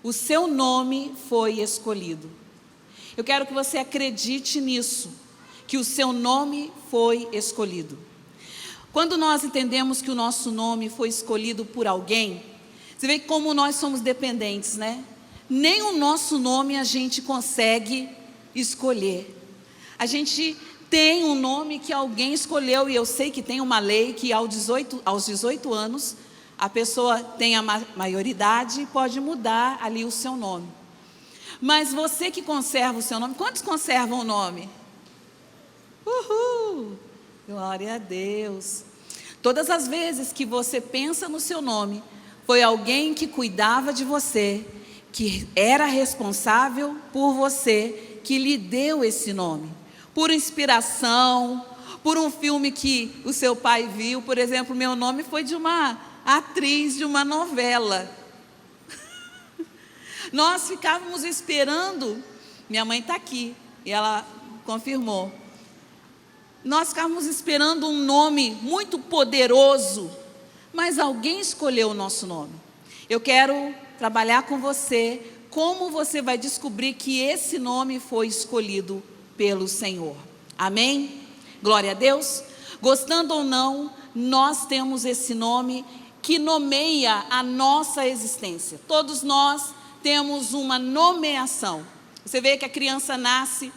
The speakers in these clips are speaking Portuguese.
O seu nome foi escolhido. Eu quero que você acredite nisso, que o seu nome foi escolhido. Quando nós entendemos que o nosso nome foi escolhido por alguém, você vê como nós somos dependentes, né? Nem o nosso nome a gente consegue escolher. A gente tem um nome que alguém escolheu, e eu sei que tem uma lei que aos 18 anos, a pessoa tem a maioridade e pode mudar ali o seu nome. Mas você que conserva o seu nome, quantos conservam o nome? Uhul! Glória a Deus! Todas as vezes que você pensa no seu nome, foi alguém que cuidava de você, que era responsável por você, que lhe deu esse nome. Por inspiração, por um filme que o seu pai viu. Por exemplo, meu nome foi de uma atriz de uma novela. Nós ficávamos esperando, minha mãe está aqui, e ela confirmou. Nós ficávamos esperando um nome muito poderoso, mas alguém escolheu o nosso nome. Eu quero trabalhar com você, como você vai descobrir que esse nome foi escolhido pelo Senhor. Amém? Glória a Deus. Gostando ou não, nós temos esse nome que nomeia a nossa existência. Todos nós temos uma nomeação. Você vê que a criança nasce,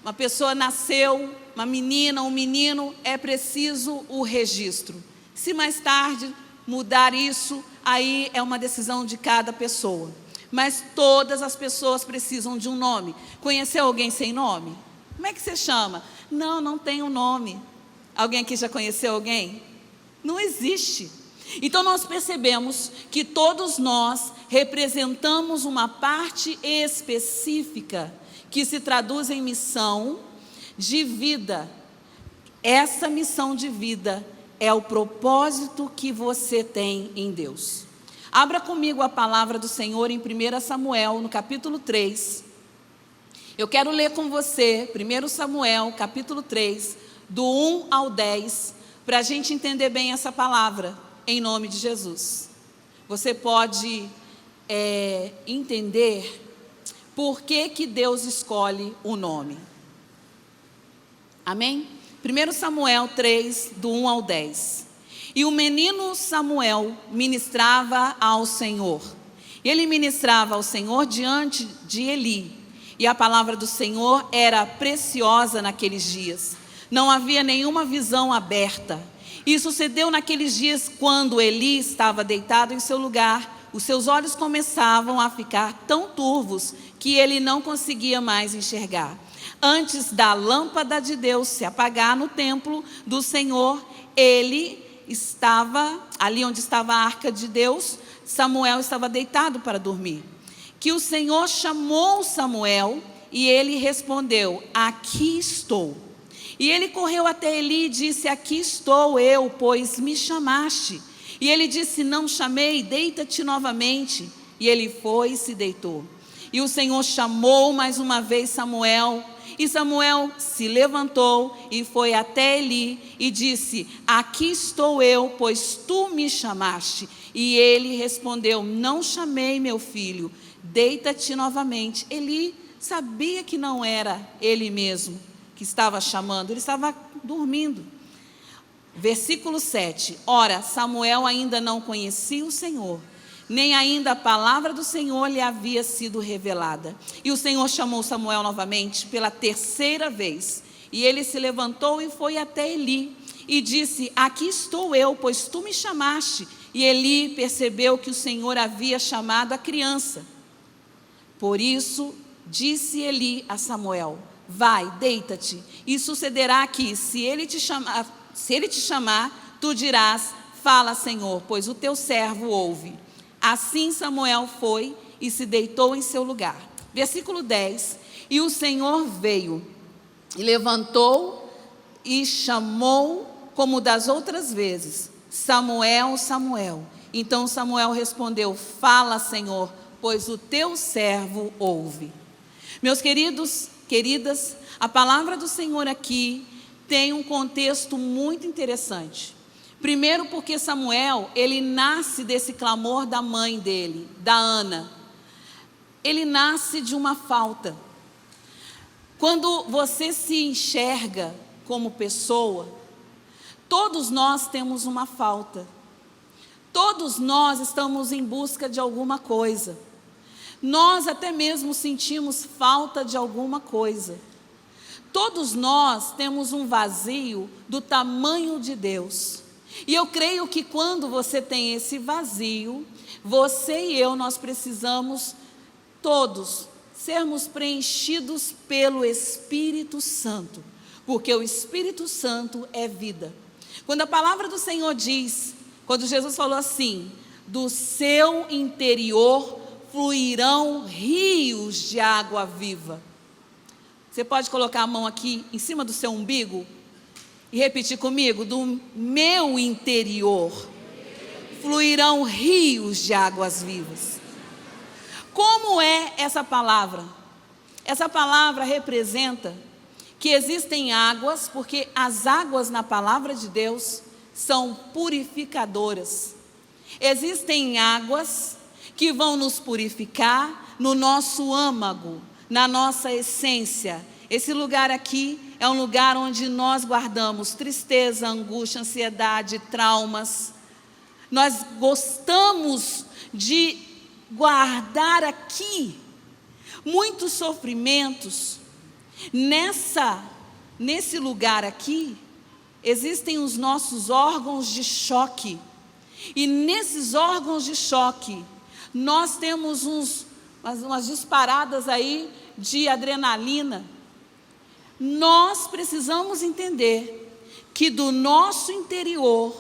uma pessoa nasceu, uma menina, um menino, é preciso o registro. Se mais tarde mudar isso, aí é uma decisão de cada pessoa. Mas todas as pessoas precisam de um nome. Conheceu alguém sem nome? Como é que você chama? Não, não tem um nome. Alguém aqui já conheceu alguém? Não existe. Então nós percebemos que todos nós representamos uma parte específica que se traduz em missão de vida. Essa missão de vida é o propósito que você tem em Deus. Abra comigo a palavra do Senhor em 1 Samuel, no capítulo 3. Eu quero ler com você 1 Samuel, capítulo 3, do 1 ao 10, para a gente entender bem essa palavra, em nome de Jesus. Você pode entender por que Deus escolhe o nome. Amém? 1 Samuel 3, do 1 ao 10. E o menino Samuel ministrava ao Senhor. Ele ministrava ao Senhor diante de Eli. E a palavra do Senhor era preciosa naqueles dias. Não havia nenhuma visão aberta. E sucedeu naqueles dias quando Eli estava deitado em seu lugar. Os seus olhos começavam a ficar tão turvos que ele não conseguia mais enxergar. Antes da lâmpada de Deus se apagar no templo do Senhor, ele estava ali onde estava a arca de Deus. Samuel estava deitado para dormir. Que o Senhor chamou Samuel e ele respondeu: aqui estou. E ele correu até Eli e disse: aqui estou eu, pois me chamaste. E ele disse: não chamei, deita-te novamente. E ele foi e se deitou. E o Senhor chamou mais uma vez Samuel. E Samuel se levantou e foi até Eli e disse: aqui estou eu, pois tu me chamaste. E ele respondeu: não chamei, meu filho, deita-te novamente. Eli sabia que não era ele mesmo que estava chamando, ele estava dormindo. Versículo 7. Ora, Samuel ainda não conhecia o Senhor, nem ainda a palavra do Senhor lhe havia sido revelada. E o Senhor chamou Samuel novamente pela terceira vez. E ele se levantou e foi até Eli e disse: aqui estou eu, pois tu me chamaste. E Eli percebeu que o Senhor havia chamado a criança. Por isso disse Eli a Samuel: vai, deita-te, e sucederá que, se ele te chamar, tu dirás: fala, Senhor, pois o teu servo ouve. Assim Samuel foi e se deitou em seu lugar. Versículo 10. E o Senhor veio e levantou e chamou como das outras vezes: Samuel, Samuel. Então Samuel respondeu: fala, Senhor, pois o teu servo ouve. Meus queridos, queridas, a palavra do Senhor aqui tem um contexto muito interessante. Primeiro porque Samuel, ele nasce desse clamor da mãe dele, da Ana. ele nasce de uma falta. Quando você se enxerga como pessoa, todos nós temos uma falta. Todos nós estamos em busca de alguma coisa. Nós até mesmo sentimos falta de alguma coisa. Todos nós temos um vazio do tamanho de Deus. E eu creio que quando você tem esse vazio, você e eu, nós precisamos todos sermos preenchidos pelo Espírito Santo, porque o Espírito Santo é vida. Quando a palavra do Senhor diz, quando Jesus falou assim, do seu interior fluirão rios de água viva. Você pode colocar a mão aqui em cima do seu umbigo e repetir comigo, do meu interior fluirão rios de águas vivas. Como é essa palavra? Essa palavra representa que existem águas, porque as águas na palavra de Deus são purificadoras. Existem águas que vão nos purificar no nosso âmago, na nossa essência. Esse lugar aqui é um lugar onde nós guardamos tristeza, angústia, ansiedade, traumas. Nós gostamos de guardar aqui muitos sofrimentos. Nesse lugar aqui, existem os nossos órgãos de choque. E nesses órgãos de choque, nós temos umas disparadas aí de adrenalina. Nós precisamos entender que do nosso interior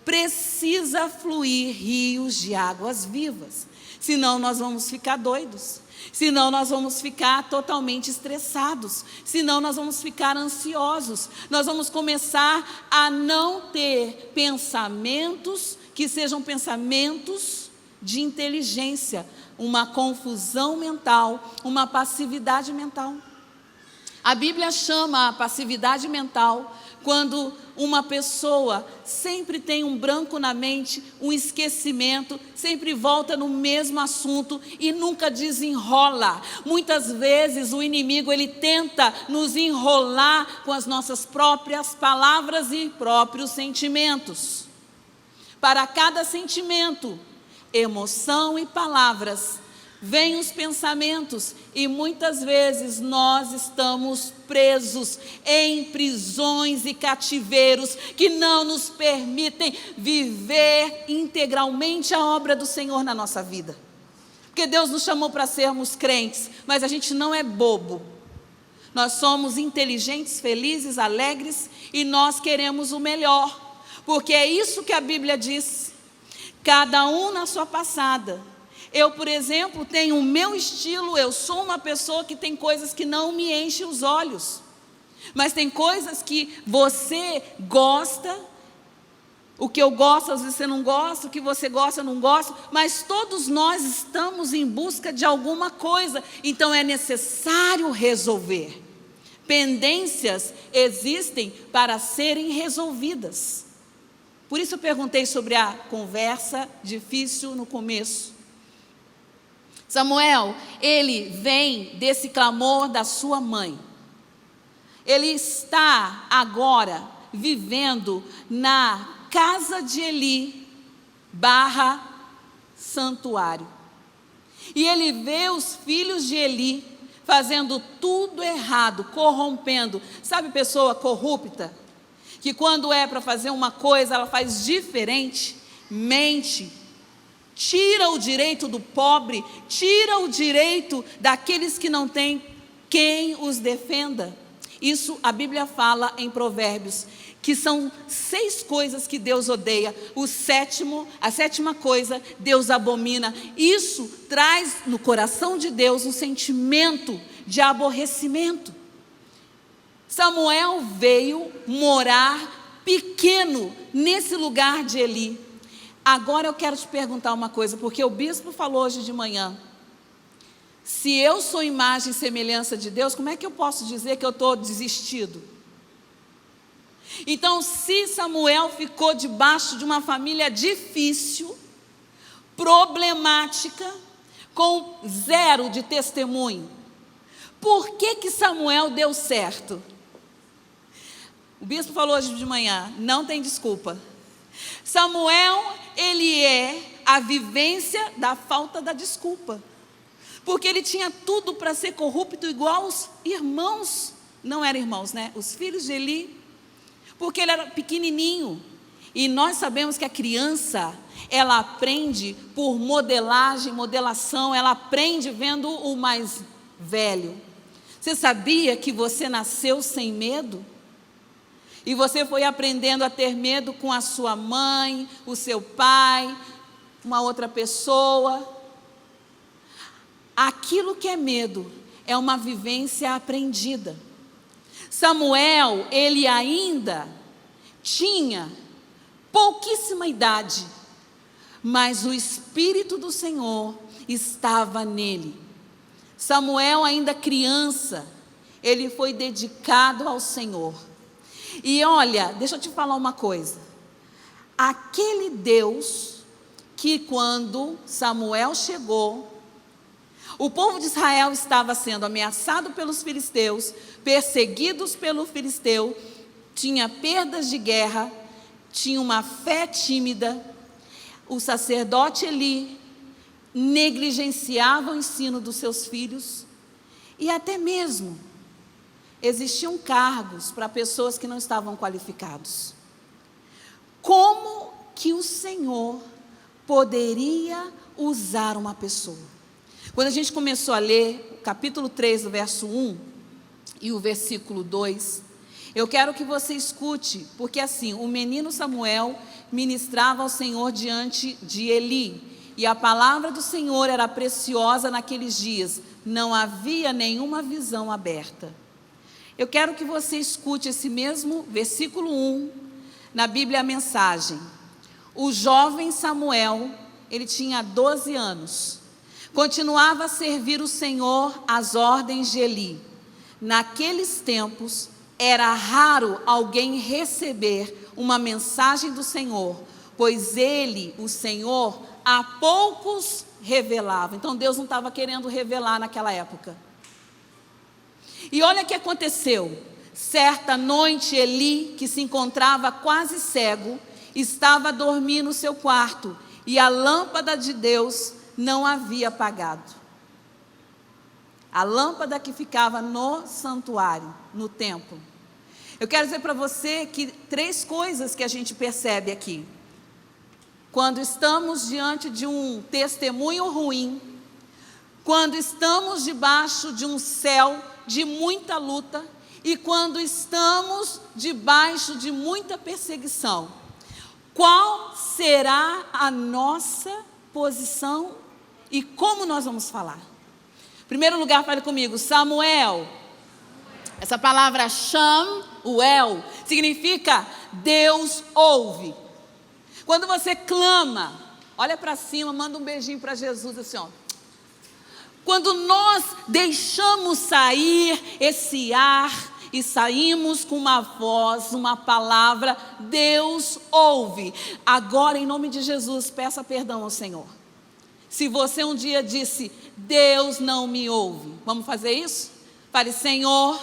precisa fluir rios de águas vivas. Senão nós vamos ficar doidos. Senão nós vamos ficar totalmente estressados. Senão nós vamos ficar ansiosos. Nós vamos começar a não ter pensamentos que sejam pensamentos de inteligência, uma confusão mental, uma passividade mental. A Bíblia chama a passividade mental quando uma pessoa sempre tem um branco na mente, um esquecimento, sempre volta no mesmo assunto e nunca desenrola. Muitas vezes o inimigo ele tenta nos enrolar com as nossas próprias palavras e próprios sentimentos. Para cada sentimento, emoção e palavras, vêm os pensamentos e muitas vezes nós estamos presos em prisões e cativeiros que não nos permitem viver integralmente a obra do Senhor na nossa vida. Porque Deus nos chamou para sermos crentes, mas a gente não é bobo. Nós somos inteligentes, felizes, alegres e nós queremos o melhor. Porque é isso que a Bíblia diz. Cada um na sua passada. Eu, por exemplo, tenho o meu estilo, eu sou uma pessoa que tem coisas que não me enchem os olhos. Mas tem coisas que você gosta, o que eu gosto, às vezes você não gosta, o que você gosta, eu não gosto, mas todos nós estamos em busca de alguma coisa, então é necessário resolver. Pendências existem para serem resolvidas. Por isso eu perguntei sobre a conversa difícil no começo. Samuel, ele vem desse clamor da sua mãe. Ele está agora vivendo na casa de Eli / santuário. E ele vê os filhos de Eli fazendo tudo errado, corrompendo. Sabe pessoa corrupta? Que quando é para fazer uma coisa, ela faz diferente, mente, tira o direito do pobre, tira o direito daqueles que não têm quem os defenda. Isso a Bíblia fala em Provérbios, que são 6 coisas que Deus odeia. A sétima coisa, Deus abomina. Isso traz no coração de Deus um sentimento de aborrecimento. Samuel veio morar pequeno nesse lugar de Eli. Agora eu quero te perguntar uma coisa, porque o bispo falou hoje de manhã. Se eu sou imagem e semelhança de Deus, como é que eu posso dizer que eu estou desistido? Então, se Samuel ficou debaixo de uma família difícil, problemática, com 0 de testemunho. Por que Samuel deu certo? O bispo falou hoje de manhã, não tem desculpa. Samuel, ele é a vivência da falta da desculpa. Porque ele tinha tudo para ser corrupto igual os irmãos. Não eram irmãos, né? Os filhos de Eli. Porque ele era pequenininho. E nós sabemos que a criança, ela aprende por modelagem, modelação. Ela aprende vendo o mais velho. Você sabia que você nasceu sem medo? E você foi aprendendo a ter medo com a sua mãe, o seu pai, uma outra pessoa. Aquilo que é medo é uma vivência aprendida. Samuel, ele ainda tinha pouquíssima idade, mas o Espírito do Senhor estava nele. Samuel, ainda criança, ele foi dedicado ao Senhor. E olha, deixa eu te falar uma coisa. Aquele Deus que quando Samuel chegou, o povo de Israel estava sendo ameaçado pelos filisteus, perseguidos pelo filisteu, tinha perdas de guerra, tinha uma fé tímida. O sacerdote Eli negligenciava o ensino dos seus filhos e até mesmo existiam cargos para pessoas que não estavam qualificados. Como que o Senhor poderia usar uma pessoa? Quando a gente começou a ler o capítulo 3, do verso 1 e o versículo 2, eu quero que você escute, porque assim, o menino Samuel ministrava ao Senhor diante de Eli, e a palavra do Senhor era preciosa naqueles dias, não havia nenhuma visão aberta. Eu quero que você escute esse mesmo versículo 1, na Bíblia a Mensagem. O jovem Samuel, ele tinha 12 anos, continuava a servir o Senhor às ordens de Eli. Naqueles tempos, era raro alguém receber uma mensagem do Senhor, pois ele, o Senhor, a poucos revelava. Então Deus não estava querendo revelar naquela época. E olha o que aconteceu. Certa noite, Eli, que se encontrava quase cego, estava a dormir no seu quarto, e a lâmpada de Deus não havia apagado. A lâmpada que ficava no santuário, no templo. Eu quero dizer para você que 3 coisas que a gente percebe aqui. Quando estamos diante de um testemunho ruim, quando estamos debaixo de um céu de muita luta e quando estamos debaixo de muita perseguição, qual será a nossa posição e como nós vamos falar? Em primeiro lugar, fale comigo, Samuel. Essa palavra Shamuel significa Deus ouve. Quando você clama, olha para cima, manda um beijinho para Jesus assim, ó. Quando nós deixamos sair esse ar e saímos com uma voz, uma palavra, Deus ouve. Agora, em nome de Jesus, peça perdão ao Senhor. Se você um dia disse, Deus não me ouve, vamos fazer isso? Fale, Senhor,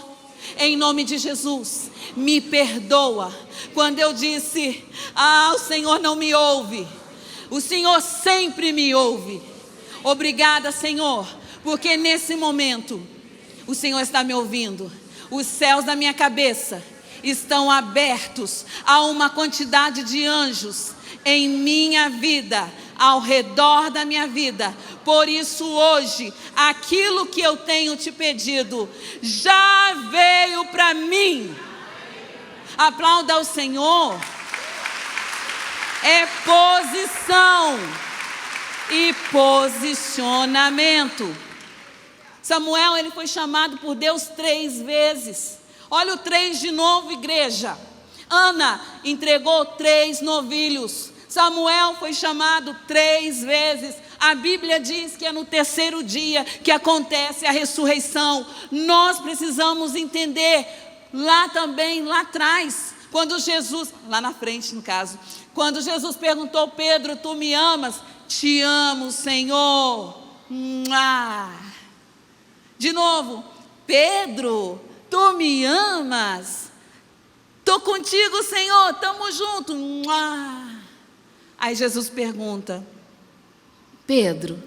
em nome de Jesus, me perdoa. Quando eu disse, o Senhor não me ouve, o Senhor sempre me ouve. Obrigada, Senhor, porque nesse momento, o Senhor está me ouvindo. Os céus da minha cabeça estão abertos a uma quantidade de anjos em minha vida, ao redor da minha vida. Por isso hoje, aquilo que eu tenho te pedido, já veio para mim. Aplauda ao Senhor. É posição e posicionamento. Samuel, ele foi chamado por Deus 3 vezes. Olha o 3 de novo, igreja. Ana entregou 3 novilhos. Samuel foi chamado 3 vezes. A Bíblia diz que é no 3º dia que acontece a ressurreição. Nós precisamos entender, lá também, lá atrás, quando Jesus, lá na frente no caso, quando Jesus perguntou, Pedro, tu me amas? Te amo, Senhor. Mua. De novo, Pedro, tu me amas? Estou contigo, Senhor, estamos juntos. Mua. Aí Jesus pergunta: Pedro,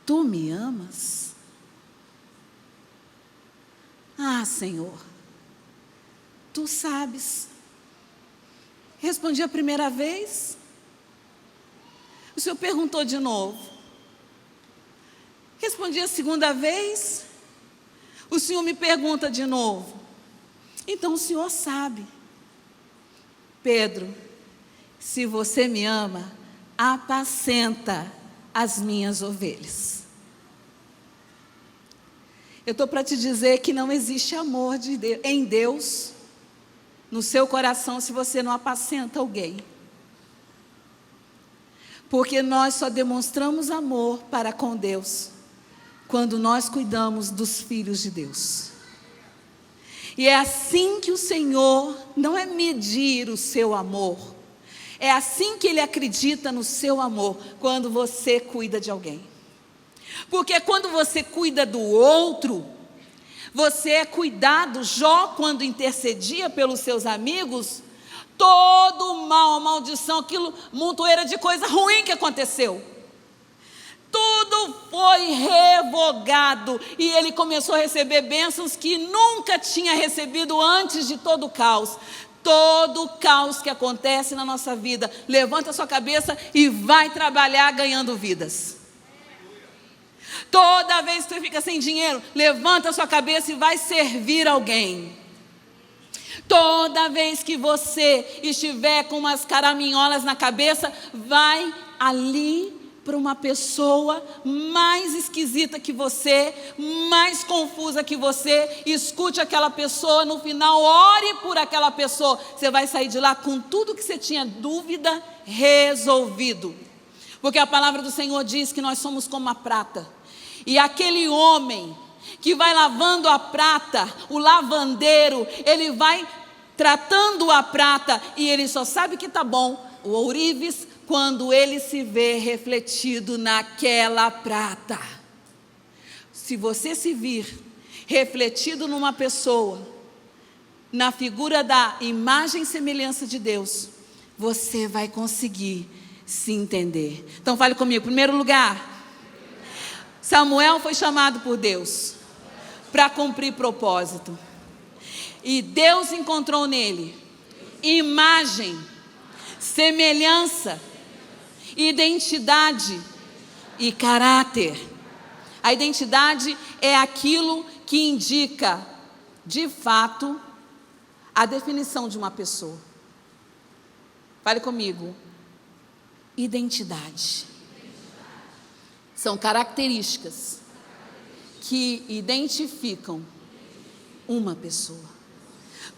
tu me amas? Ah, Senhor, tu sabes. Respondi a primeira vez. O Senhor perguntou de novo. Respondi a segunda vez. O Senhor me pergunta de novo. Então o Senhor sabe. Pedro, se você me ama, apacenta as minhas ovelhas. Eu estou para te dizer que não existe amor em Deus no seu coração se você não apacenta alguém. Porque nós só demonstramos amor para com Deus quando nós cuidamos dos filhos de Deus. E é assim que o Senhor não é medir o seu amor. É assim que Ele acredita no seu amor, quando você cuida de alguém. Porque quando você cuida do outro, você é cuidado. Jó, quando intercedia pelos seus amigos, todo mal, maldição, aquilo, montoeira de coisa ruim que aconteceu, tudo foi revogado, e ele começou a receber bênçãos que nunca tinha recebido antes de todo o caos. Todo o caos que acontece na nossa vida, levanta a sua cabeça e vai trabalhar ganhando vidas. Toda vez que você fica sem dinheiro, levanta a sua cabeça e vai servir alguém. Toda vez que você estiver com umas caraminholas na cabeça, vai ali para uma pessoa mais esquisita que você, mais confusa que você, escute aquela pessoa, no final ore por aquela pessoa, você vai sair de lá com tudo que você tinha dúvida resolvido, porque a palavra do Senhor diz que nós somos como a prata, e aquele homem que vai lavando a prata, o lavandeiro, ele vai tratando a prata, e ele só sabe que está bom, o ourives, quando ele se vê refletido naquela prata. Se você se vir refletido numa pessoa, na figura da imagem e semelhança de Deus, você vai conseguir se entender. Então fale comigo. Primeiro lugar, Samuel foi chamado por Deus para cumprir propósito. E Deus encontrou nele imagem, semelhança, identidade e caráter. A identidade é aquilo que indica, de fato, a definição de uma pessoa. Fale comigo. Identidade. São características que identificam uma pessoa.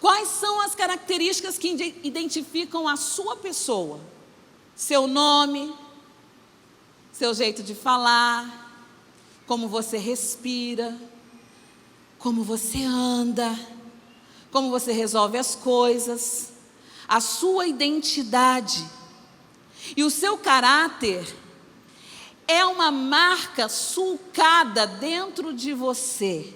Quais são as características que identificam a sua pessoa? Seu nome, seu jeito de falar, como você respira, como você anda, como você resolve as coisas, a sua identidade. E o seu caráter é uma marca sulcada dentro de você.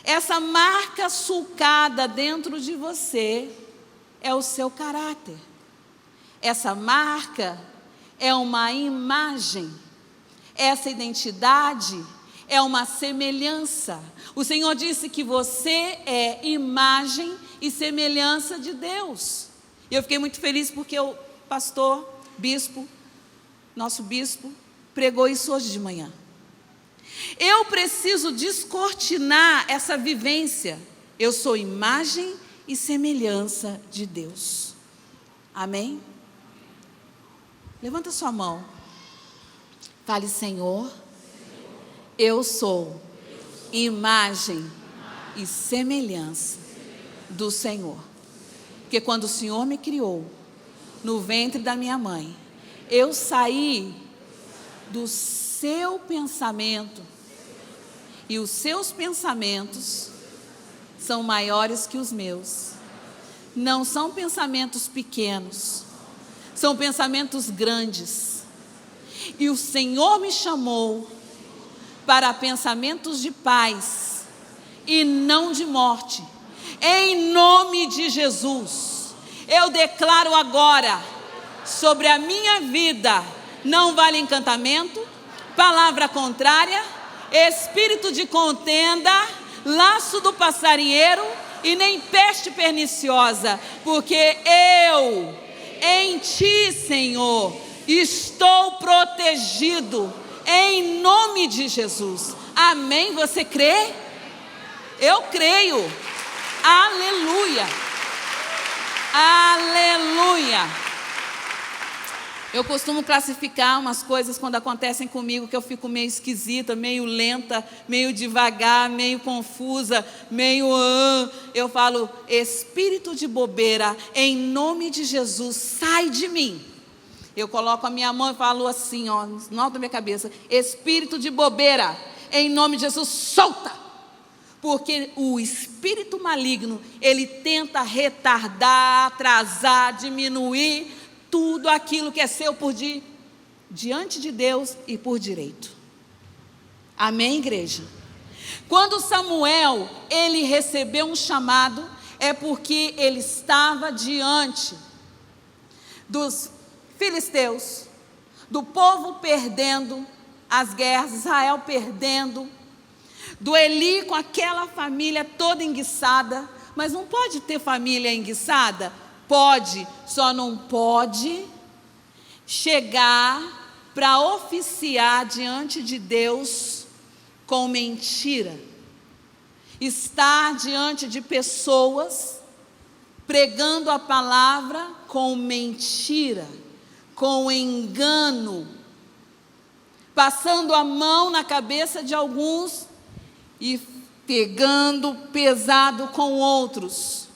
Essa marca sulcada dentro de você é o seu caráter. Essa marca é uma imagem. Essa identidade é uma semelhança. O Senhor disse que você é imagem e semelhança de Deus. E eu fiquei muito feliz porque o pastor, bispo, nosso bispo, pregou isso hoje de manhã. Eu preciso descortinar essa vivência. Eu sou imagem e semelhança de Deus. Amém? Levanta sua mão. Fale, Senhor, eu sou imagem e semelhança do Senhor. Porque quando o Senhor me criou no ventre da minha mãe, eu saí do seu pensamento, e os seus pensamentos são maiores que os meus. Não são pensamentos pequenos, são pensamentos grandes. E o Senhor me chamou para pensamentos de paz e não de morte. Em nome de Jesus, eu declaro agora sobre a minha vida: não vale encantamento, palavra contrária, espírito de contenda, laço do passarinheiro e nem peste perniciosa, porque eu, em Ti, Senhor, estou protegido, em nome de Jesus. Amém? Você crê? Eu creio. Aleluia. Aleluia. Eu costumo classificar umas coisas quando acontecem comigo que eu fico meio esquisita, meio lenta, meio devagar, meio confusa, eu falo: espírito de bobeira, em nome de Jesus, sai de mim. Eu coloco a minha mão e falo assim, ó, no alto da minha cabeça: espírito de bobeira, em nome de Jesus, solta. Porque o espírito maligno, ele tenta retardar, atrasar, diminuir tudo aquilo que é seu diante de Deus e por direito. Amém, igreja? Quando Samuel, ele recebeu um chamado, é porque ele estava diante dos filisteus, do povo perdendo as guerras, Israel perdendo, do Eli com aquela família toda enguiçada. Mas não pode ter família enguiçada? Pode, só não pode chegar para oficiar diante de Deus com mentira. Estar diante de pessoas pregando a palavra com mentira, com engano, passando a mão na cabeça de alguns e pegando pesado com outros.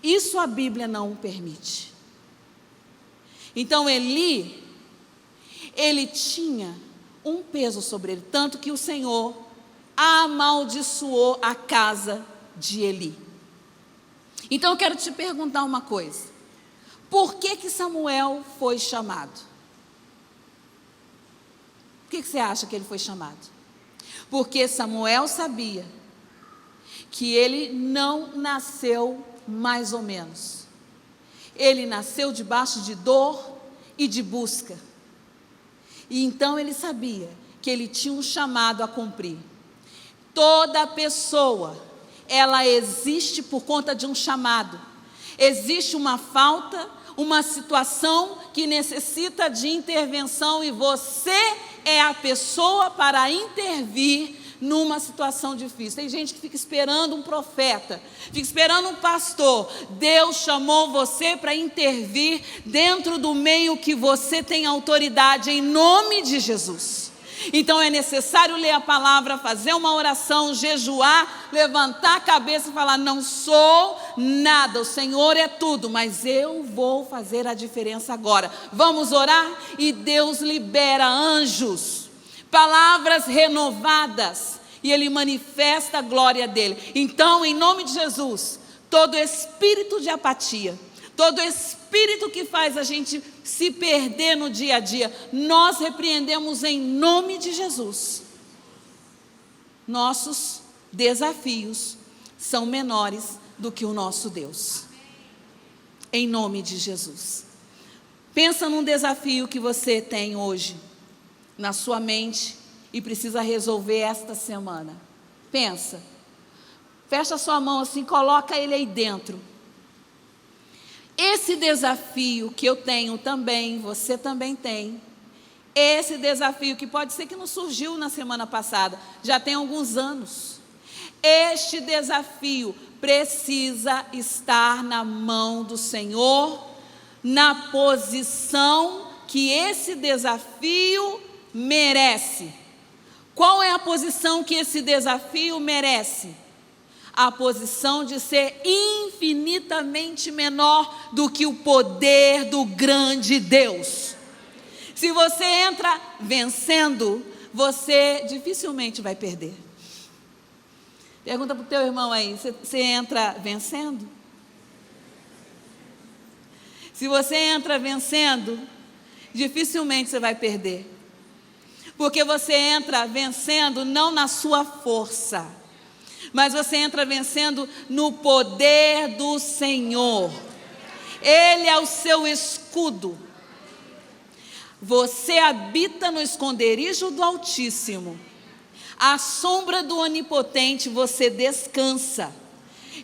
Isso a Bíblia não permite. Então Eli, ele tinha um peso sobre ele, tanto que o Senhor amaldiçoou a casa de Eli. Então eu quero te perguntar uma coisa: por que Samuel foi chamado? Por que você acha que ele foi chamado? Porque Samuel sabia que ele não nasceu mais ou menos. Ele nasceu debaixo de dor e de busca. E então ele sabia que ele tinha um chamado a cumprir. Toda pessoa, ela existe por conta de um chamado. Existe uma falta, uma situação que necessita de intervenção e você é a pessoa para intervir numa situação difícil. Tem gente que fica esperando um profeta, fica esperando um pastor. Deus chamou você para intervir dentro do meio que você tem autoridade, em nome de Jesus. Então é necessário ler a palavra, fazer uma oração, jejuar, levantar a cabeça e falar: não sou nada, o Senhor é tudo, mas eu vou fazer a diferença agora. Vamos orar? E Deus libera anjos, palavras renovadas, e Ele manifesta a glória dEle. Então, em nome de Jesus, todo espírito de apatia, todo espírito que faz a gente se perder no dia a dia, nós repreendemos em nome de Jesus. Nossos desafios são menores do que o nosso Deus. Em nome de Jesus. Pensa num desafio que você tem hoje na sua mente e precisa resolver esta semana. Pensa. Fecha sua mão assim, coloca ele aí dentro. Esse desafio que eu tenho também, você também tem. Esse desafio que pode ser que não surgiu na semana passada, já tem alguns anos. Este desafio precisa estar na mão do Senhor, na posição que esse desafio merece. Qual é a posição que esse desafio merece? A posição de ser infinitamente menor do que o poder do grande Deus. Se você entra vencendo, você dificilmente vai perder. Pergunta para o teu irmão aí: você entra vencendo? Se você entra vencendo, dificilmente você vai perder. Porque você entra vencendo não na sua força, mas você entra vencendo no poder do Senhor. Ele é o seu escudo. Você habita no esconderijo do Altíssimo. À sombra do Onipotente você descansa.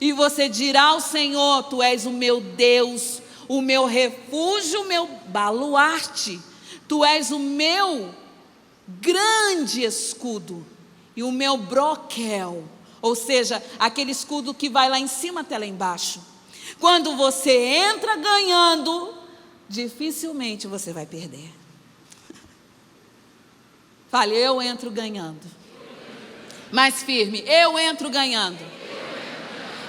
E você dirá ao Senhor: Tu és o meu Deus, o meu refúgio, o meu baluarte. Tu és o meu grande escudo e o meu broquel. Ou seja, aquele escudo que vai lá em cima até lá embaixo. Quando você entra ganhando, dificilmente você vai perder. Fale: eu entro ganhando. Mais firme: eu entro ganhando.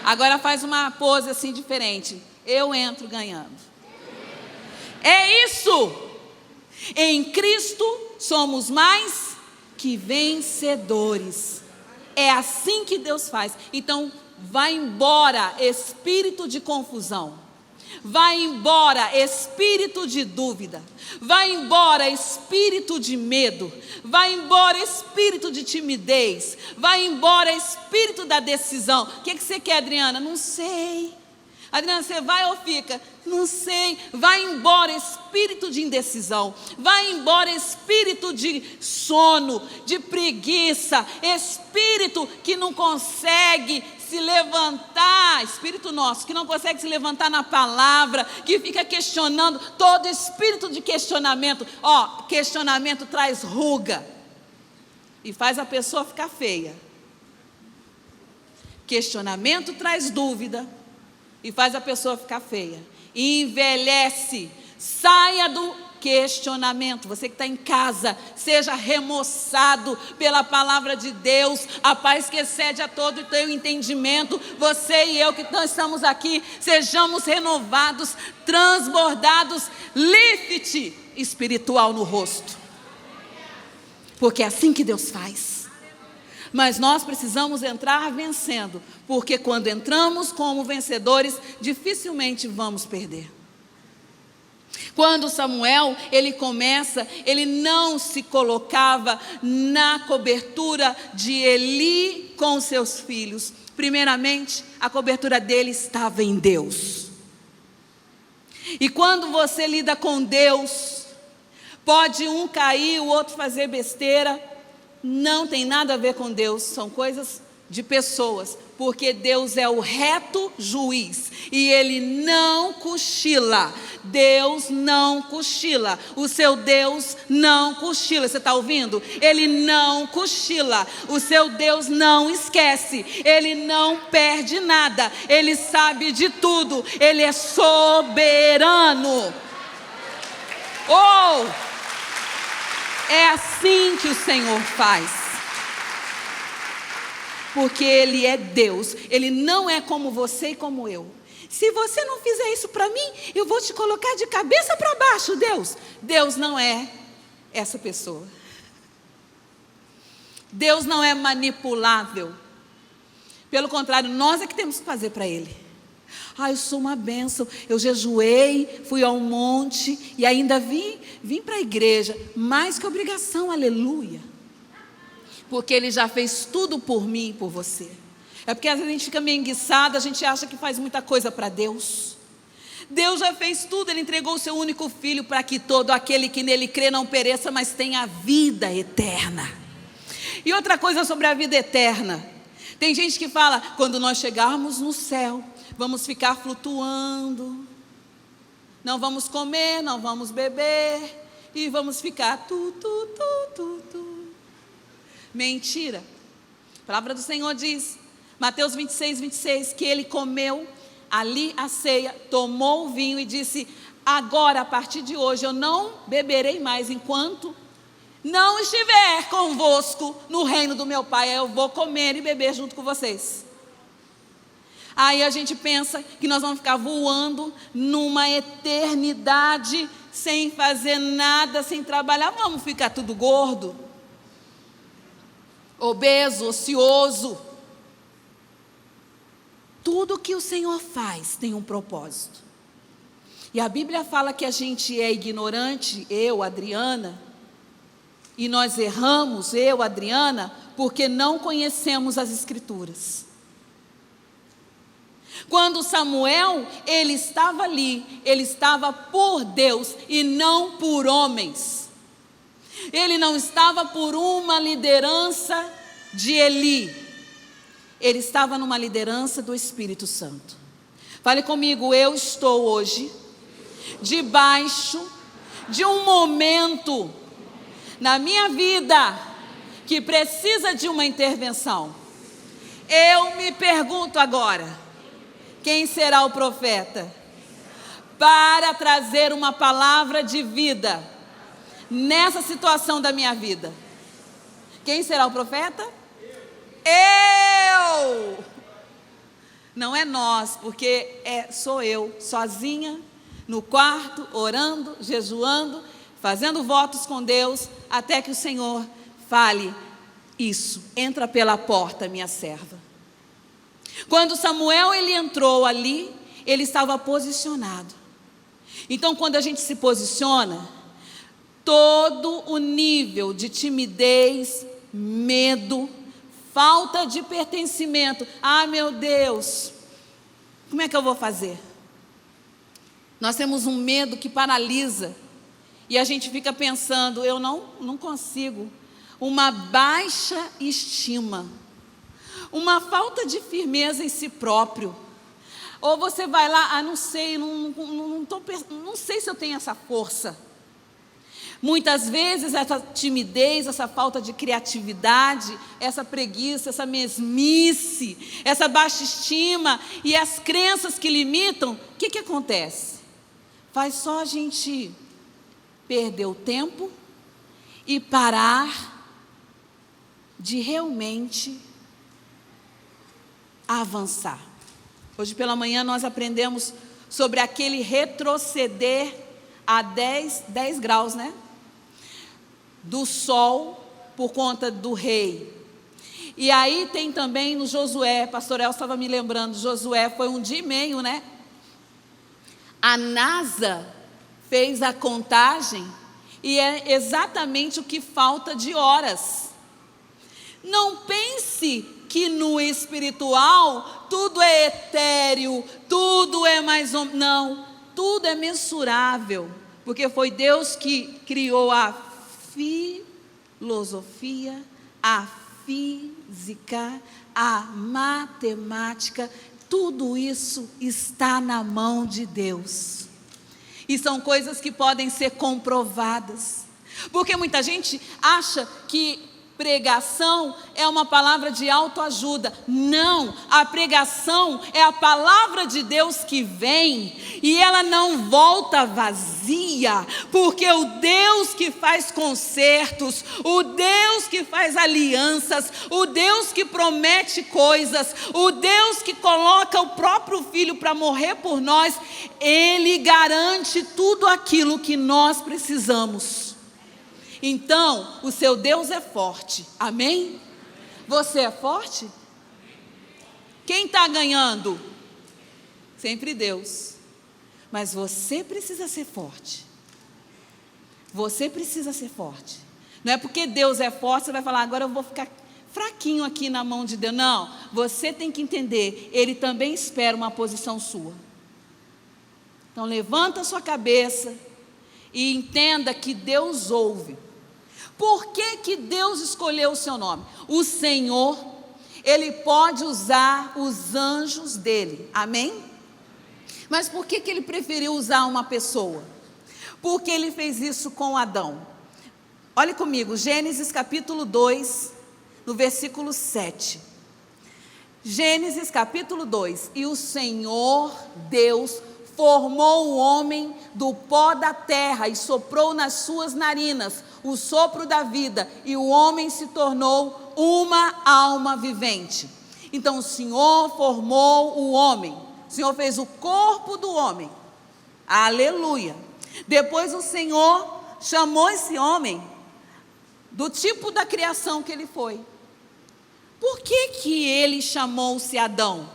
Agora faz uma pose assim diferente: eu entro ganhando. É isso. Em Cristo somos mais que vencedores. É assim que Deus faz. Então, vai embora espírito de confusão. Vai embora espírito de dúvida. Vai embora espírito de medo. Vai embora espírito de timidez. Vai embora espírito da decisão. O que você quer, Adriana? Não sei. Adriana, você vai ou fica? Não sei. Vai embora espírito de indecisão. Vai embora espírito de sono, de preguiça. Espírito que não consegue se levantar, espírito nosso, que não consegue se levantar na palavra, que fica questionando, todo espírito de questionamento. Questionamento traz ruga e faz a pessoa ficar feia. Questionamento traz dúvida e faz a pessoa ficar feia. E envelhece. Saia do questionamento. Você que está em casa, seja remoçado pela palavra de Deus. A paz que excede a todo o teu entendimento. Você e eu que estamos aqui, sejamos renovados, transbordados, lift espiritual no rosto. Porque é assim que Deus faz. Mas nós precisamos entrar vencendo, porque quando entramos como vencedores, dificilmente vamos perder. Quando Samuel, ele começa, ele não se colocava na cobertura de Eli com seus filhos. Primeiramente, a cobertura dele estava em Deus. E quando você lida com Deus, pode um cair, o outro fazer besteira. Não tem nada a ver com Deus, são coisas de pessoas, porque Deus é o reto juiz e Ele não cochila. Deus não cochila. O seu Deus não cochila. Você está ouvindo? Ele não cochila. O seu Deus não esquece. Ele não perde nada. Ele sabe de tudo. Ele é soberano. É assim que o Senhor faz. Porque Ele é Deus. Ele não é como você e como eu. Se você não fizer isso para mim, eu vou te colocar de cabeça para baixo, Deus. Deus não é essa pessoa. Deus não é manipulável. Pelo contrário, nós é que temos que fazer para Ele. Eu sou uma bênção, eu jejuei, fui ao monte e ainda vim para a igreja, mais que obrigação, aleluia. Porque Ele já fez tudo por mim e por você. É porque às vezes a gente fica meio enguiçada, a gente acha que faz muita coisa para Deus. Deus já fez tudo, Ele entregou o seu único filho para que todo aquele que nele crê não pereça, mas tenha vida eterna. E outra coisa sobre a vida eterna, tem gente que fala, quando nós chegarmos no céu, vamos ficar flutuando, não vamos comer, não vamos beber, e vamos ficar Mentira. A palavra do Senhor diz, Mateus 26, que Ele comeu ali a ceia, tomou o vinho e disse, agora a partir de hoje eu não beberei mais enquanto não estiver convosco no reino do meu Pai. Eu vou comer e beber junto com vocês. Aí a gente pensa que nós vamos ficar voando numa eternidade sem fazer nada, sem trabalhar. Vamos ficar tudo gordo, obeso, ocioso. Tudo que o Senhor faz tem um propósito. E a Bíblia fala que a gente é ignorante, eu, Adriana, e nós erramos, eu, Adriana, porque não conhecemos as Escrituras. Quando Samuel, ele estava ali, ele estava por Deus e não por homens. Ele não estava por uma liderança de Eli. Ele estava numa liderança do Espírito Santo. Fale comigo, eu estou hoje debaixo de um momento na minha vida que precisa de uma intervenção. Eu me pergunto agora, quem será o profeta para trazer uma palavra de vida nessa situação da minha vida? Quem será o profeta? Eu! Não é nós, porque sou eu, sozinha, no quarto, orando, jejuando, fazendo votos com Deus, até que o Senhor fale isso. Entra pela porta, minha serva. Quando Samuel ele entrou ali, ele estava posicionado. Então, quando a gente se posiciona, todo o nível de timidez, medo, falta de pertencimento, meu Deus, como é que eu vou fazer? Nós temos um medo que paralisa, e a gente fica pensando, eu não consigo, uma baixa estima, uma falta de firmeza em si próprio. Ou você vai lá, não sei, não sei se eu tenho essa força. Muitas vezes essa timidez, essa falta de criatividade, essa preguiça, essa mesmice, essa baixa estima e as crenças que limitam, o que acontece? Faz só a gente perder o tempo e parar de realmente avançar. Hoje pela manhã nós aprendemos sobre aquele retroceder a 10 graus, né? Do sol por conta do rei. E aí tem também no Josué, pastor El estava me lembrando, Josué foi 1 dia e meio, né? A NASA fez a contagem e é exatamente o que falta de horas. Não pense que no espiritual tudo é etéreo, tudo é não, tudo é mensurável, porque foi Deus que criou a filosofia, a física, a matemática, tudo isso está na mão de Deus. E são coisas que podem ser comprovadas, porque muita gente acha que pregação é uma palavra de autoajuda. Não, a pregação é a palavra de Deus que vem e ela não volta vazia, porque o Deus que faz concertos, o Deus que faz alianças, o Deus que promete coisas, o Deus que coloca o próprio Filho para morrer por nós, Ele garante tudo aquilo que nós precisamos. Então, o seu Deus é forte, amém? Você é forte? Quem está ganhando? Sempre Deus. Mas você precisa ser forte. Você precisa ser forte. Não é porque Deus é forte, você vai falar, agora eu vou ficar fraquinho aqui na mão de Deus. Não, você tem que entender, Ele também espera uma posição sua. Então, levanta a sua cabeça e entenda que Deus ouve. Por que Deus escolheu o seu nome? O Senhor, Ele pode usar os anjos dEle, amém? Mas por que Ele preferiu usar uma pessoa? Porque Ele fez isso com Adão. Olhe comigo, Gênesis capítulo 2, no versículo 7. Gênesis capítulo 2, e o Senhor Deus formou o homem do pó da terra e soprou nas suas narinas o sopro da vida, e o homem se tornou uma alma vivente. Então o Senhor formou o homem, o Senhor fez o corpo do homem, aleluia. Depois o Senhor chamou esse homem do tipo da criação que ele foi. Por que ele chamou-se Adão?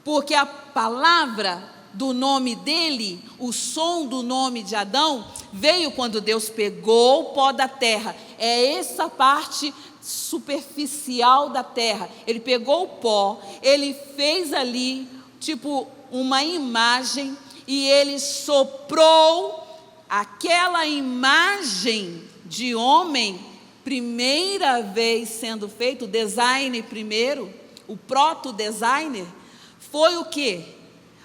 Porque a palavra do nome dele, o som do nome de Adão, veio quando Deus pegou o pó da terra. É essa parte superficial da terra. Ele pegou o pó, ele fez ali, tipo, uma imagem, e ele soprou aquela imagem de homem, primeira vez sendo feito, o design primeiro, o proto-designer, foi o quê?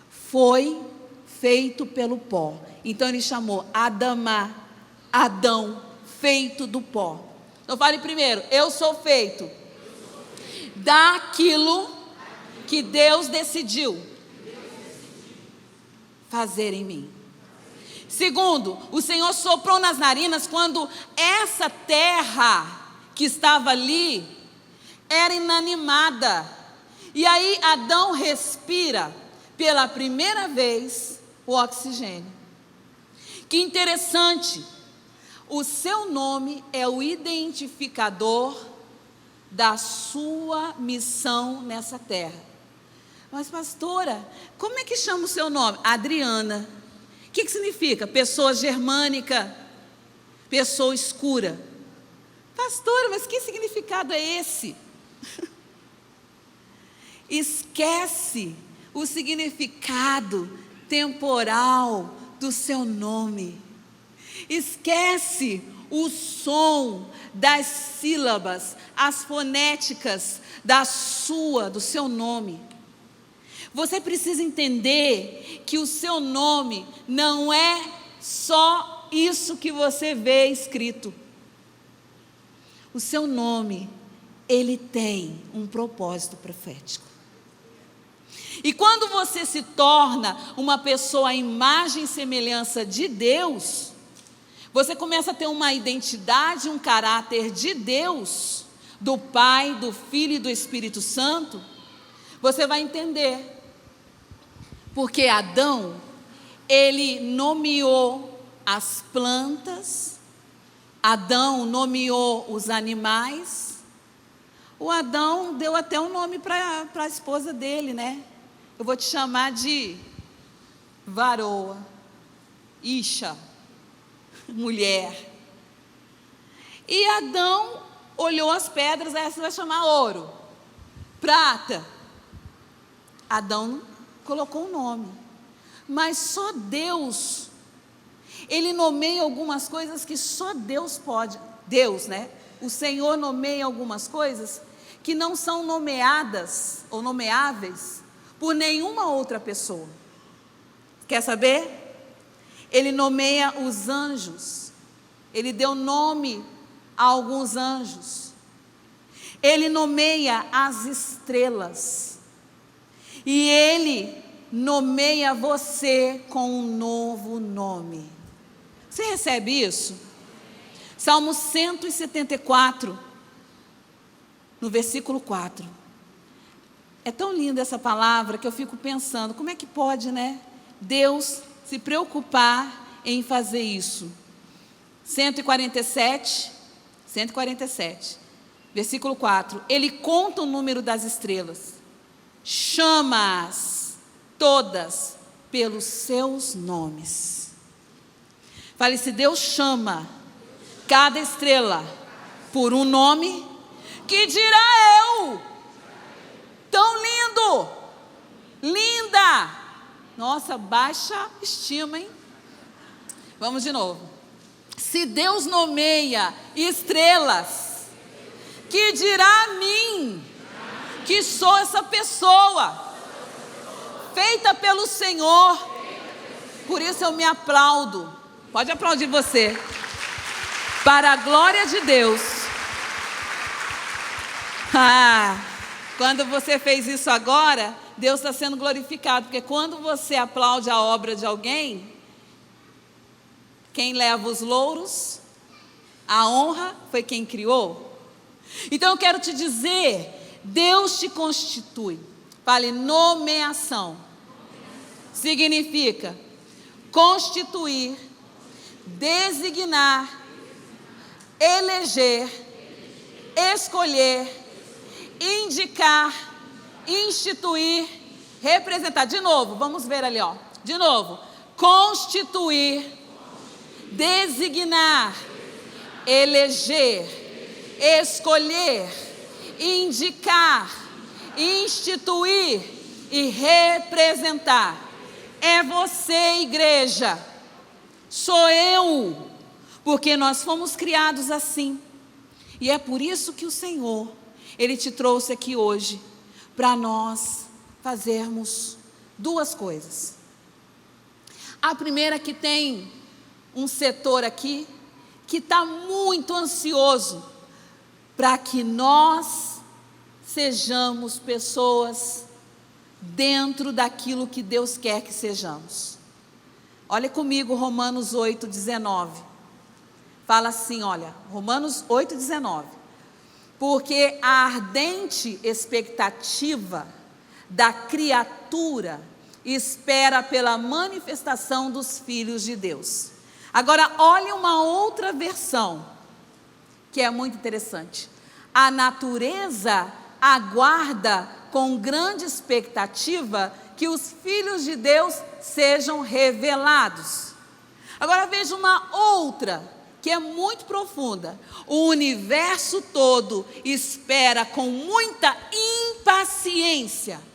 Foi feito pelo pó. Então ele chamou Adamá, Adão, feito do pó. Então fale primeiro, eu sou feito daquilo que Deus decidiu fazer em mim. Segundo, o Senhor soprou nas narinas quando essa terra que estava ali era inanimada. E aí Adão respira pela primeira vez o oxigênio. Que interessante, o seu nome é o identificador da sua missão nessa terra. Mas pastora, como é que chama o seu nome? Adriana. O que significa? Pessoa germânica, pessoa escura. Pastora, mas que significado é esse? Esquece o significado temporal do seu nome. Esquece o som das sílabas, as fonéticas do seu nome. Você precisa entender que o seu nome não é só isso que você vê escrito. O seu nome, ele tem um propósito profético. E quando você se torna uma pessoa à imagem e semelhança de Deus, você começa a ter uma identidade, um caráter de Deus, do Pai, do Filho e do Espírito Santo. Você vai entender. Porque Adão, ele nomeou as plantas, Adão nomeou os animais. O Adão deu até um nome para a esposa dele, né? Eu vou te chamar de varoa, Isha, mulher. E Adão olhou as pedras, aí você vai chamar ouro, prata. Adão colocou um nome, mas só Deus, ele nomeia algumas coisas que só Deus pode, Deus, né? O Senhor nomeia algumas coisas que não são nomeadas ou nomeáveis por nenhuma outra pessoa. Quer saber? Ele nomeia os anjos, ele deu nome a alguns anjos, ele nomeia as estrelas, e ele nomeia você com um novo nome. Você recebe isso? Salmo 174, no versículo 4. É tão linda essa palavra que eu fico pensando, como é que pode, né? Deus se preocupar em fazer isso. 147, versículo 4. Ele conta o número das estrelas, chama-as todas pelos seus nomes. Fale, se Deus chama cada estrela por um nome, que dirá eu? Tão lindo, linda. Nossa, baixa estima, hein? Vamos de novo. Se Deus nomeia estrelas, que dirá a mim, que sou essa pessoa, feita pelo Senhor. Por isso eu me aplaudo. Pode aplaudir você. Para a glória de Deus. Quando você fez isso agora, Deus está sendo glorificado. Porque quando você aplaude a obra de alguém, quem leva os louros, a honra, foi quem criou. Então eu quero te dizer, Deus te constitui. Fale, nomeação. Significa constituir, designar, eleger, escolher, indicar, instituir, representar. De novo, vamos ver ali, ó. De novo. Constituir, designar, eleger, escolher, indicar, instituir e representar. É você, igreja. Sou eu. Porque nós fomos criados assim. E é por isso que o Senhor, Ele te trouxe aqui hoje, para nós fazermos duas coisas. A primeira, que tem um setor aqui, que está muito ansioso, para que nós sejamos pessoas dentro daquilo que Deus quer que sejamos. Olha comigo Romanos 8:19. Fala assim, olha, Romanos 8:19. Porque a ardente expectativa da criatura espera pela manifestação dos filhos de Deus. Agora, olha uma outra versão, que é muito interessante. A natureza aguarda com grande expectativa que os filhos de Deus sejam revelados. Agora veja uma outra, que é muito profunda. O universo todo espera com muita impaciência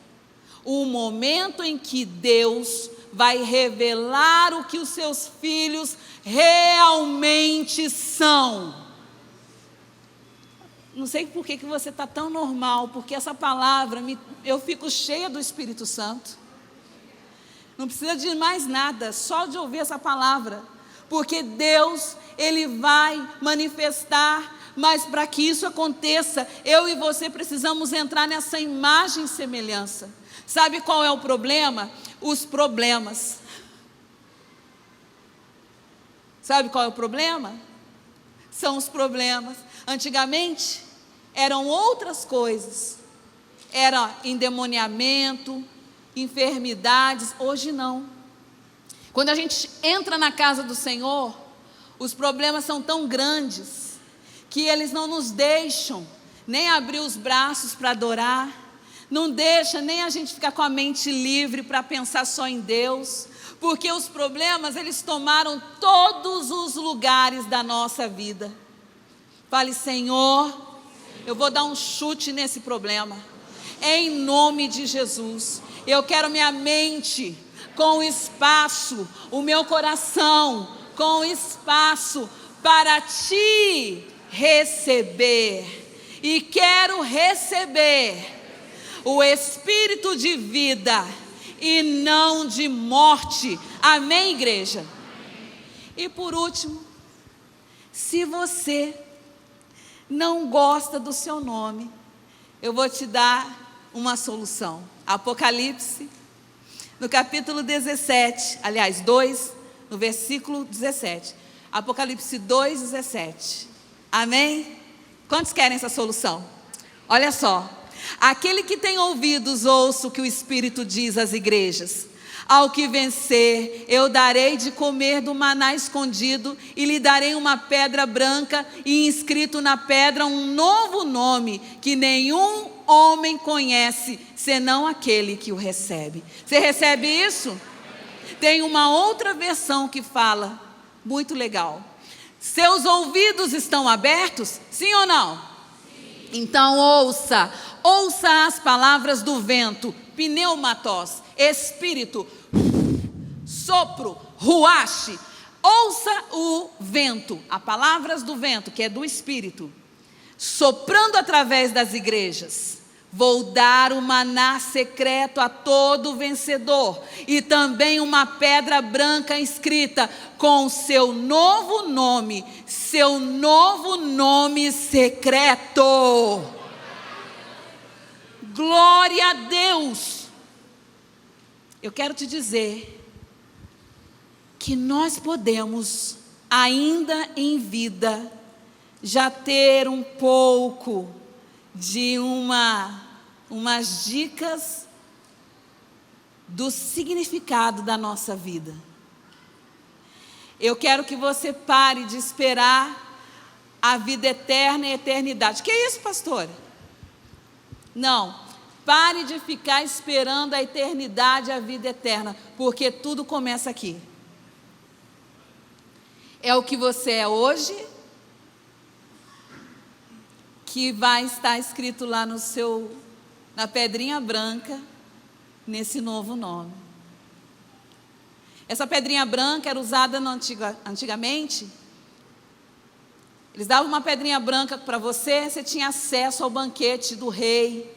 o momento em que Deus vai revelar o que os seus filhos realmente são. Não sei por que você está tão normal, porque essa palavra, eu fico cheia do Espírito Santo. Não precisa de mais nada, só de ouvir essa palavra. Porque Deus, Ele vai manifestar, mas para que isso aconteça, eu e você precisamos entrar nessa imagem e semelhança. Sabe qual é o problema? Os problemas. Sabe qual é o problema? São os problemas. Antigamente, eram outras coisas. Era endemoniamento, enfermidades. Hoje não. Quando a gente entra na casa do Senhor, os problemas são tão grandes, que eles não nos deixam nem abrir os braços para adorar, não deixa nem a gente ficar com a mente livre para pensar só em Deus, porque os problemas, eles tomaram todos os lugares da nossa vida. Fale, Senhor, eu vou dar um chute nesse problema, em nome de Jesus. Eu quero minha mente com espaço, o meu coração com espaço para Te receber, e quero receber o Espírito de vida e não de morte. Amém, igreja? E por último, se você não gosta do seu nome, eu vou te dar uma solução. Apocalipse, no capítulo 17, aliás, 2, no versículo 17. Apocalipse 2, 17. Amém? Quantos querem essa solução? Olha só. Aquele que tem ouvidos, ouça o que o Espírito diz às igrejas. Ao que vencer, eu darei de comer do maná escondido, e lhe darei uma pedra branca, e inscrito na pedra um novo nome, que nenhum homem conhece, senão aquele que o recebe. Você recebe isso? Tem uma outra versão que fala, muito legal. Seus ouvidos estão abertos? Sim ou não? Sim. Então ouça as palavras do vento, pneumatos, espírito, sopro, ruache. Ouça o vento, as palavras do vento, que é do Espírito, soprando através das igrejas. Vou dar o maná secreto a todo vencedor, e também uma pedra branca escrita com seu novo nome secreto. Glória a Deus. Eu quero te dizer que nós podemos, ainda em vida, já ter um pouco de umas dicas do significado da nossa vida. Eu quero que você pare de esperar a vida eterna e a eternidade. Que é isso, pastora? Não, Pare de ficar esperando a eternidade, a vida eterna, porque tudo começa aqui. É o que você é hoje, que vai estar escrito lá na pedrinha branca, nesse novo nome. Essa pedrinha branca era usada antigamente. Eles davam uma pedrinha branca para você, você tinha acesso ao banquete do rei.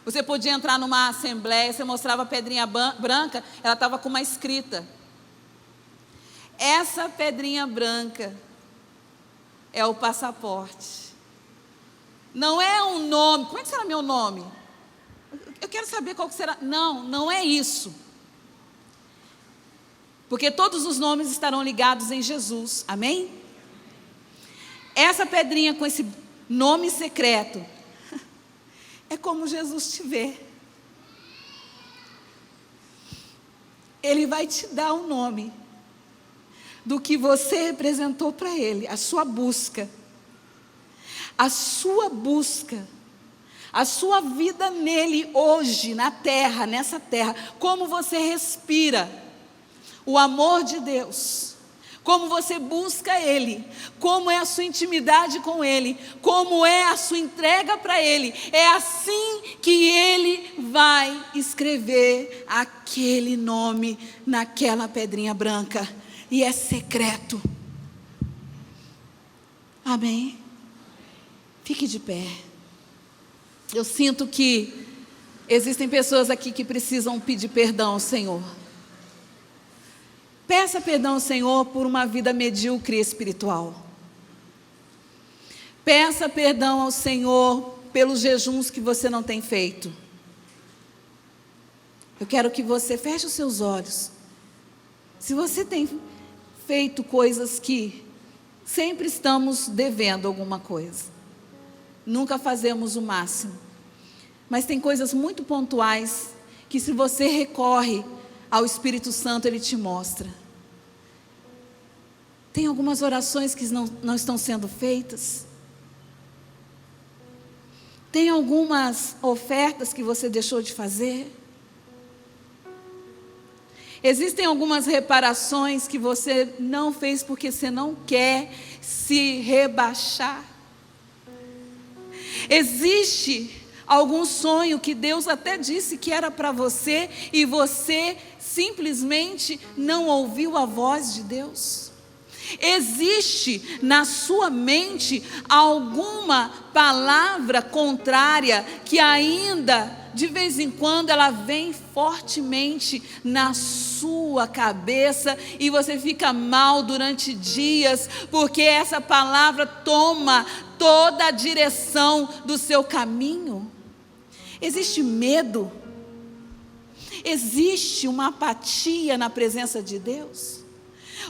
Você podia entrar numa assembleia, você mostrava a pedrinha branca, ela estava com uma escrita. Essa pedrinha branca é o passaporte. Não é um nome. Como é que será meu nome? Eu quero saber qual que será. Não, não é isso. Porque todos os nomes estarão ligados em Jesus. Amém? Essa pedrinha com esse nome secreto é como Jesus te vê. Ele vai te dar um nome do que você representou para Ele, a sua busca. A sua busca, a sua vida nele hoje, na terra, nessa terra, como você respira o amor de Deus, como você busca Ele, como é a sua intimidade com Ele, como é a sua entrega para Ele. É assim que Ele vai escrever aquele nome naquela pedrinha branca, e é secreto. Amém? Fique de pé. Eu sinto que existem pessoas aqui que precisam pedir perdão ao Senhor. Peça perdão ao Senhor por uma vida medíocre espiritual. Peça perdão ao Senhor pelos jejuns que você não tem feito. Eu quero que você feche os seus olhos. Se você tem feito coisas que sempre estamos devendo alguma coisa, nunca fazemos o máximo, mas tem coisas muito pontuais que, se você recorre ao Espírito Santo, Ele te mostra. Tem algumas orações que não estão sendo feitas. Tem algumas ofertas que você deixou de fazer. Existem algumas reparações que você não fez porque você não quer se rebaixar. Existe algum sonho que Deus até disse que era para você e você simplesmente não ouviu a voz de Deus? Existe na sua mente alguma palavra contrária que ainda, de vez em quando, ela vem fortemente na sua cabeça e você fica mal durante dias, porque essa palavra toma toda a direção do seu caminho? Existe medo? Existe uma apatia na presença de Deus?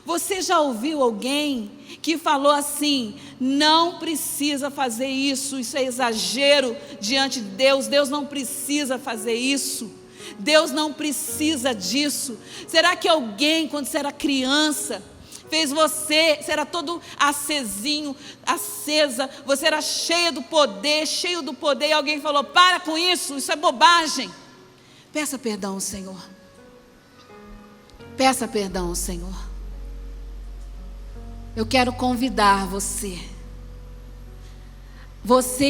Você já ouviu alguém que falou assim: não precisa fazer isso, isso é exagero diante de Deus, Deus não precisa fazer isso, Deus não precisa disso? Será que alguém, quando você era criança, fez você era todo acesinho, acesa, você era cheio do poder, e alguém falou: para com isso, isso é bobagem? Peça perdão ao Senhor. Peça perdão ao Senhor. Eu quero convidar você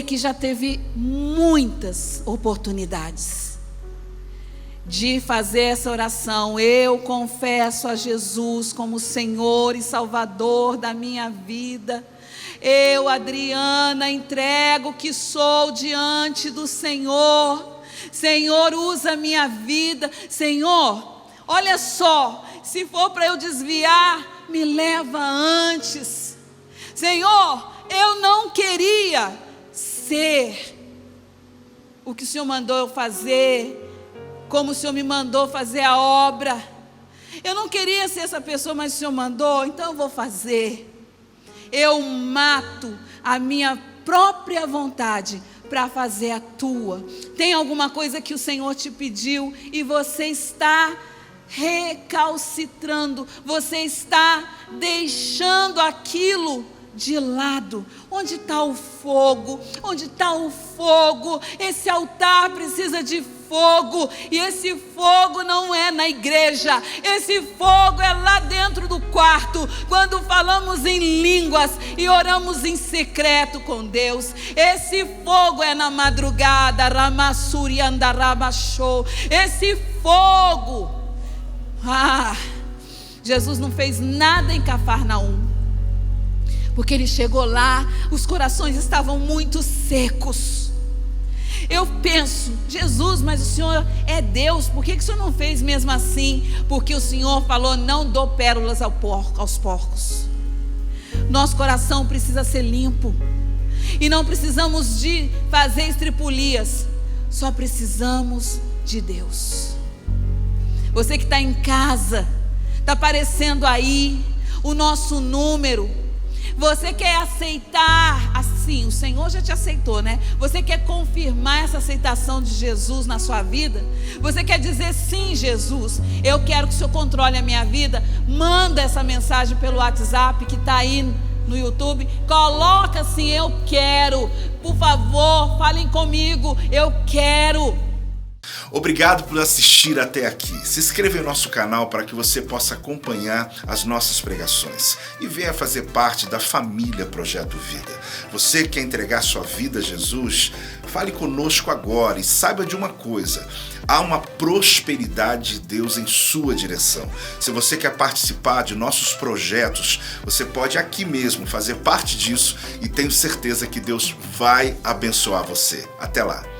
que já teve muitas oportunidades de fazer essa oração: eu confesso a Jesus como Senhor e Salvador da minha vida. Eu, Adriana, entrego o que sou diante do Senhor. Senhor, usa a minha vida. Senhor, olha só, se for para eu desviar, me leva antes. Senhor, eu não queria ser o que o Senhor mandou eu fazer, como o Senhor me mandou fazer a obra. Eu não queria ser essa pessoa, mas o Senhor mandou, então eu vou fazer. Eu mato a minha própria vontade para fazer a tua. Tem alguma coisa que o Senhor te pediu e você está recalcitrando, você está deixando aquilo de lado. Onde está o fogo? Onde está o fogo? Esse altar precisa de fogo, e esse fogo não é na igreja, esse fogo é lá dentro do quarto, quando falamos em línguas e oramos em secreto com Deus. Esse fogo é na madrugada, Ramassuri Andarabachou. Esse fogo, Jesus não fez nada em Cafarnaum, porque ele chegou lá, os corações estavam muito secos. Eu penso, Jesus, mas o Senhor é Deus, por que o Senhor não fez mesmo assim? Porque o Senhor falou: não dou pérolas aos porcos. Nosso coração precisa ser limpo, e não precisamos de fazer estripulias, só precisamos de Deus. Você que está em casa, está aparecendo aí o nosso número. Você quer aceitar assim? O Senhor já te aceitou, né? Você quer confirmar essa aceitação de Jesus na sua vida? Você quer dizer: sim, Jesus, eu quero que o Senhor controle a minha vida? Manda essa mensagem pelo WhatsApp que está aí no YouTube. Coloca assim: eu quero. Por favor, falem comigo, eu quero. Obrigado por assistir até aqui. Se inscreva em nosso canal para que você possa acompanhar as nossas pregações e venha fazer parte da família Projeto Vida. Você quer entregar sua vida a Jesus? Fale conosco agora e saiba de uma coisa: há uma prosperidade de Deus em sua direção. Se você quer participar de nossos projetos, você pode aqui mesmo fazer parte disso, e tenho certeza que Deus vai abençoar você. Até lá!